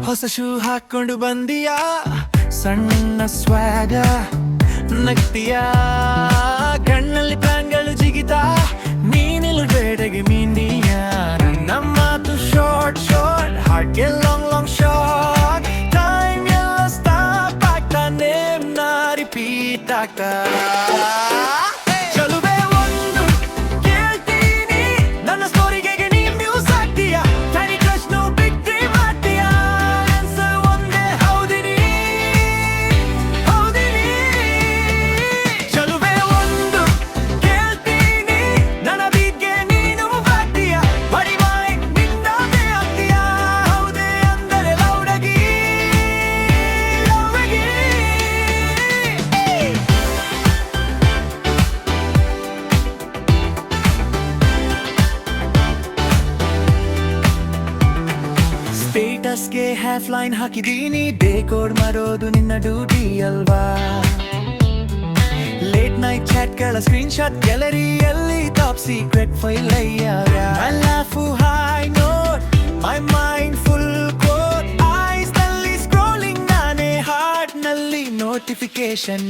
ಹೊಸ ಶೂ ಹಾಕೊಂಡು ಬಂದಿಯಾ, ಸಣ್ಣ ಸ್ವಾಗ ನಗ್ತೀಯಾ, ಕಣ್ಣಲ್ಲಿ ಪ್ಲಾನ್ಗಳು ಜಿಗಿತಾ, ನೀನಿಲು ಬೇಡಗೆ ಮೀಂಡಿಯಾ. ನನ್ನ ಮಾತು ಶಾರ್ಟ್ ಶಾರ್ಟ್, ಹಾಗೆ ಲಾಂಗ್ ಲಾಂಗ್ ಶಾರ್ಟ್, ಟೈಮ್ ಎಲ್ಲ ಸ್ಟಾಪ್ ಆಗ್ತಾನೆ, ನಾ ರಿಪೀಟ್ ಆಗ್ತಾ. ಚಲುವೆ ಒಂದು ಕೇಳ್ತೀನಿ, ನನ್ನ ಸ್ಟೋರಿಗೆ ನೀ ಮ್ಯೂಸ್ ಆಗ್ತೀಯಾ, ಟೈನಿ ಕ್ರಶ್ನು ಬಿಗ್ ಡ್ರೀಮ್ ಮಾಡ್ತೀಯಾ, ಆನ್ಸರ್ ಒಂದೇ ಹೌದಿನಿ ಹೌದಿನಿ. ಚಲುವೆ ಒಂದು ಕೇಳ್ತೀನಿ, ನನ್ನ ಬೀಟ್ಗೆ ನೀನು ಆಗ್ತೀಯಾ, ಬಡಿ ಮೈಕ್ ನಿನ್ನದೇ ಆಗ್ತೀಯಾ, ಹೌದೇ ಅಂದರೆ ಲೌಡಗಿ ಲೌಡಗಿ. ಸ್ಟೇಟಸ್ಗೆ ಹ್ಯಾಫ್ ಲೈನ್ ಹಾಕಿದೀನಿ, ಡೆಕೋಡ್ ಮಾಡೋದು ನಿನ್ನ ಡ್ಯೂಟಿ ಅಲ್ವಾ. ಲೇಟ್ ನೈಟ್ ಚಾಟ್ಗಳ ಸ್ಕ್ರೀನ್ ಶಾಟ್ ಗ್ಯಾಲರಿಯಲ್ಲಿ ಟಾಪ್ ಸೀಕ್ರೆಟ್ ಫೈಲ್ ಅಯ್ಯಾರ. Laugh high note, my mind full coat, eyes ನಲ್ಲಿ ಸ್ಕ್ರೋಲಿಂಗ್, ನಾನೇ ಹಾರ್ಟ್ ನಲ್ಲಿ ನೋಟಿಫಿಕೇಶನ್.